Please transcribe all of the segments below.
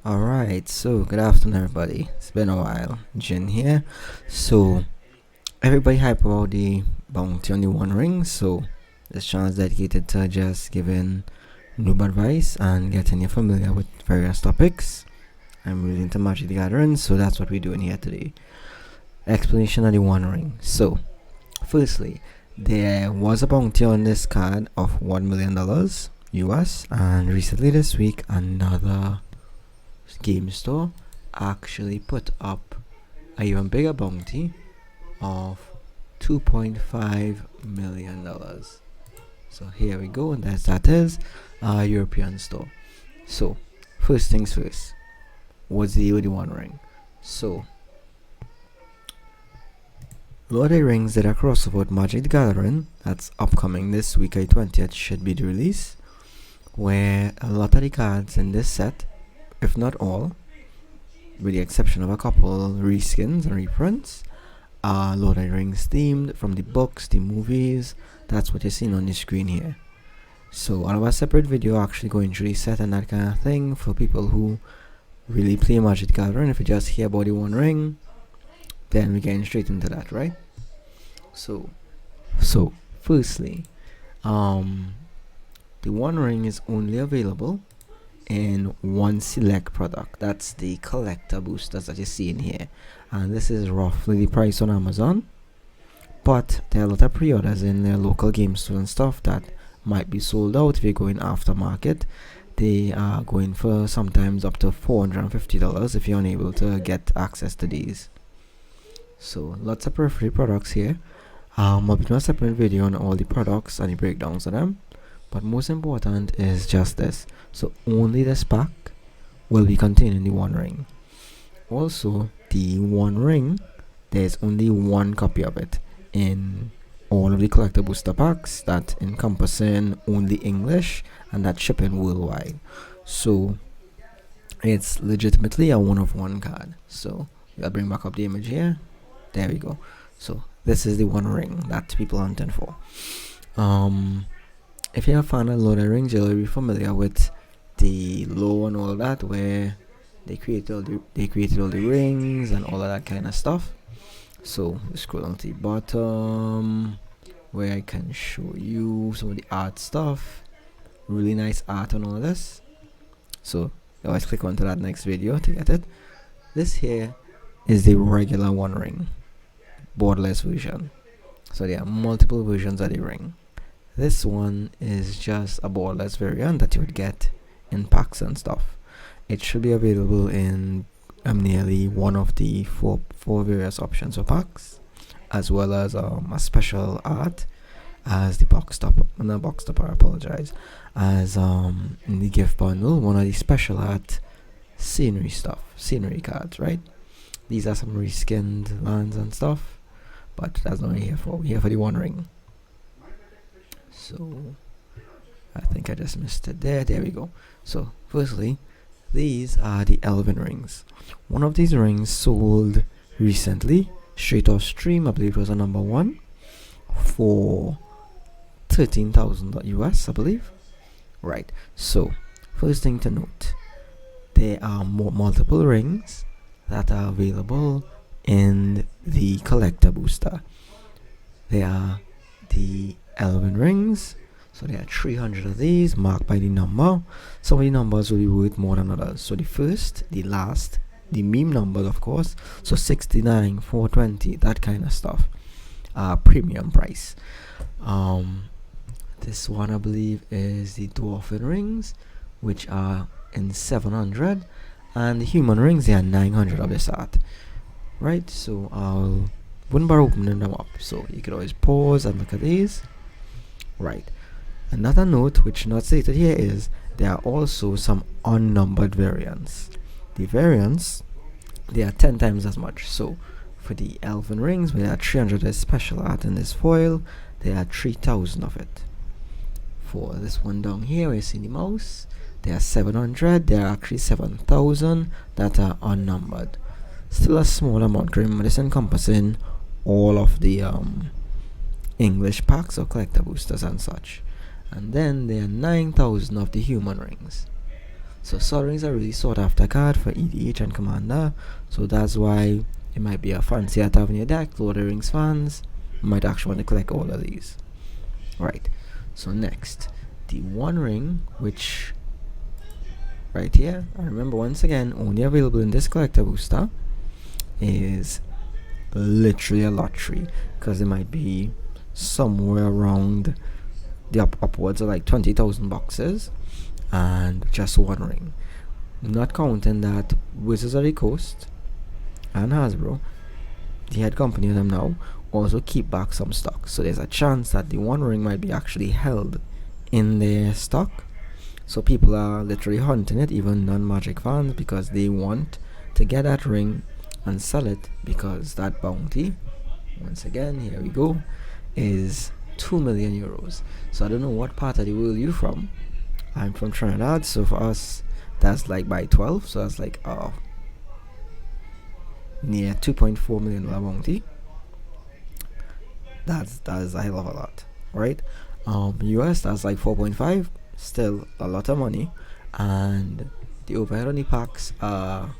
Alright, so good afternoon, everybody. It's been a while. Jin here. So, everybody hype about the bounty on the One Ring. So, this channel is dedicated to just giving noob advice and getting you familiar with various topics. I'm really into Magic the Gathering, so that's what we're doing here today. Explanation of the One Ring. So, firstly, there was a bounty on this card of $1 million US, and recently this week, another game store actually put up a even bigger bounty of $2.5 million. So here we go, and that is our European store. So first things first, what's the deal with the One Ring? So Lord of the Rings did a crossover with Magic the Gathering that's upcoming this week, 20th should be the release, where a lot of the cards in this set, if not all, with the exception of a couple reskins and reprints, are Lord of the Rings themed from the books, the movies. That's what you're seeing on the screen here. So I'll have a separate video actually going through the set and that kind of thing for people who really play Magic the Gathering. If you just hear about the One Ring, then we're getting straight into that, right? So firstly, the One Ring is only available in one select product. That's the collector boosters that you see in here, and this is roughly the price on Amazon, but there are a lot of pre-orders in their local game stores and stuff that might be sold out. If you're going aftermarket, they are going for sometimes up to $450 if you're unable to get access to these. So lots of periphery products here. I'll be doing a separate video on all the products and the breakdowns of them, but most important is just this. So only this pack will be containing the One Ring. Also, the One Ring, there's only one copy of it in all of the collector booster packs, that encompassing only English and that shipping worldwide. So it's legitimately a one-of-one card. So I'll bring back up the image here. There we go. So this is the One Ring that people are hunting for. If you're a fan of Lord of the Rings, you'll be familiar with the lore and all that, where they created all the rings and all of that kind of stuff. So scroll down to the bottom, where I can show you some of the art stuff. Really nice art on all of this. So you always click onto that next video to get it. This here is the regular One Ring, borderless version. So there are multiple versions of the ring. This one is just a borderless variant that you would get in packs and stuff. It should be available in nearly one of the four various options for packs, as well as a special art as the box topper. Not box topper, I apologize. As in the gift bundle, one of the special art scenery cards, right? These are some reskinned lands and stuff, but that's not what we're here for. We're here for the One Ring. So I think I just missed it there. There we go. So firstly, these are the Elven rings. One of these rings sold recently, straight off stream. I believe it was a number one for 13,000 US, I believe. Right. So first thing to note, there are multiple rings that are available in the collector booster. They are the Elven rings. So there are 300 of these marked by the number. Some of the numbers will be worth more than others. So the first, the last, the meme numbers, of course. So 69, 420, that kind of stuff. Premium price. This one I believe is the Dwarfen rings, which are in 700, and the human rings, they are 900 of this art. Right, so I wouldn't bother opening them up. So you could always pause and look at these. Right. Another note which not stated here is there are also some unnumbered variants. The variants, they are 10 times as much. So for the Elven rings, where there are 300 as special art in this foil, there are 3,000 of it. For this one down here where you see the mouse, there are 700. There are actually 7,000 that are unnumbered. Still a small amount, remember this encompassing all of the English packs or collector boosters and such. And then there are 9,000 of the human rings. So Sol Rings are really sought after card for EDH and Commander, so that's why it might be a fancy to have in your deck. Lord of the Rings fans might actually want to collect all of these. Right, so next, the One Ring, which right here, I remember once again, only available in this collector booster, is literally a lottery, because it might be somewhere around the upwards of like 20,000 boxes and just One Ring. Not counting that Wizards of the Coast and Hasbro, the head company of them now, also keep back some stock, so there's a chance that the One Ring might be actually held in their stock. So people are literally hunting it, even non-Magic fans, because they want to get that ring and sell it, because that bounty, once again, here we go, is 2 million euros. So I don't know what part of the world you're from. I'm from Trinidad, so for us that's like by 12, so that's like near 2.4 million bounty. That's a hell of a lot, right? US, that's like 4.5, still a lot of money, and the overhead on the packs are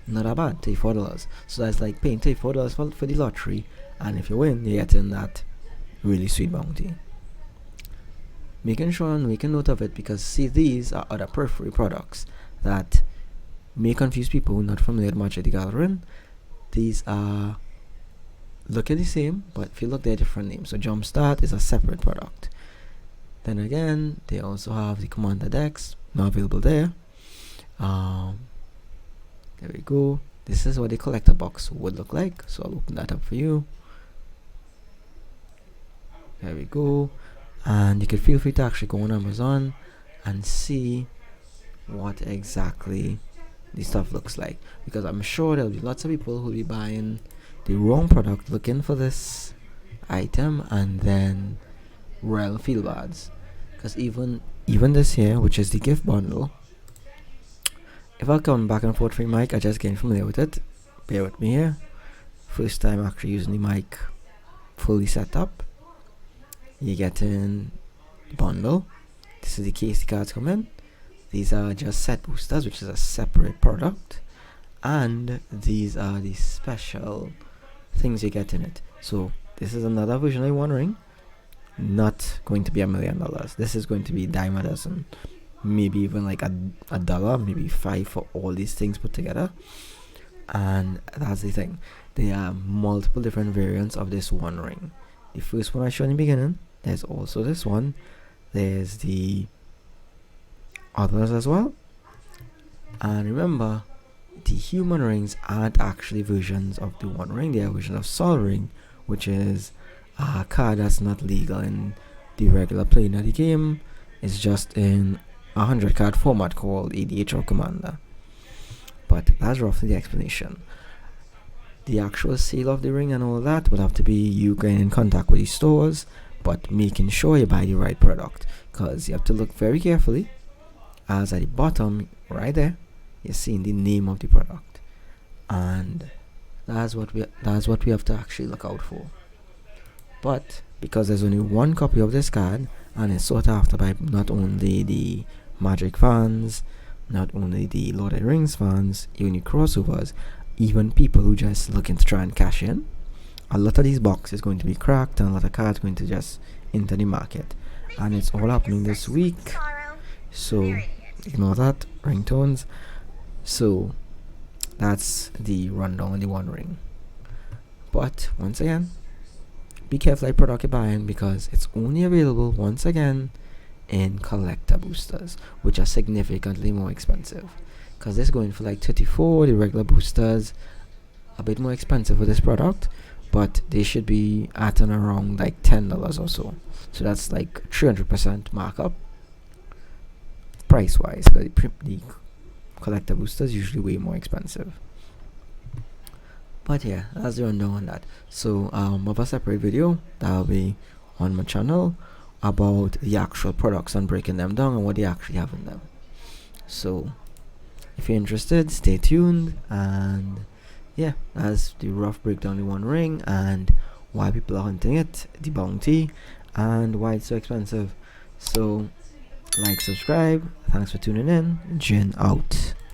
not that bad, $34. So that's like paying $34 for the lottery, and if you win, you're getting that really sweet bounty. Making sure and making note of it, because see, these are other periphery products that may confuse people not familiar with Magic the Gathering. These are looking the same, but if you look, they're different names. So Jumpstart is a separate product. Then again, they also have the Commander decks, now available there. There we go. This is what the collector box would look like, so I'll open that up for you. There we go. And you can feel free to actually go on Amazon and see what exactly the stuff looks like, because I'm sure there'll be lots of people who'll be buying the wrong product, looking for this item, and then real feel bads. Because even this here, which is the gift bundle, if I come back and forth for mic, I just getting familiar with it. Bear with me here. First time actually using the mic fully set up. You get in the bundle. This is the case the cards come in. These are just set boosters, which is a separate product, and these are the special things you get in it. So this is another version of One Ring, not going to be $1 million. This is going to be dime a dozen, maybe even like a dollar, maybe $5 for all these things put together. And that's the thing, there are multiple different variants of this One Ring. The first one I showed in the beginning, there's also this one, there's the others as well. And remember, the human rings aren't actually versions of the One Ring, they are versions of Sol Ring, which is a card that's not legal in the regular playing of the game. It's just in a 100 card format called EDH or Commander. But that's roughly the explanation. The actual sale of the ring and all that will have to be you getting in contact with the stores, but making sure you buy the right product, because you have to look very carefully, as at the bottom right there you're seeing the name of the product, and that's what we have to actually look out for. But because there's only one copy of this card, and it's sought after by not only the Magic fans, not only the Lord of the Rings fans, even the crossovers, even people who just looking to try and cash in, a lot of these boxes going to be cracked, and a lot of cards going to just enter the market, and it's all happening this week. So ignore that, ringtones. So that's the rundown on the One Ring. But once again, be careful like product you're buying, because it's only available once again in collector boosters, which are significantly more expensive. Because this is going for like 34, the regular boosters a bit more expensive for this product, but they should be at and around like $10 or so. So that's like 300% markup price wise, because the collector boosters usually way more expensive. But yeah, that's the rundown on that. So I have a separate video that will be on my channel about the actual products and breaking them down and what they actually have in them. So if you're interested, stay tuned. And yeah, that's the rough breakdown of the One Ring and why people are hunting it, the bounty, and why it's so expensive. So like, subscribe. Thanks for tuning in. Jen out.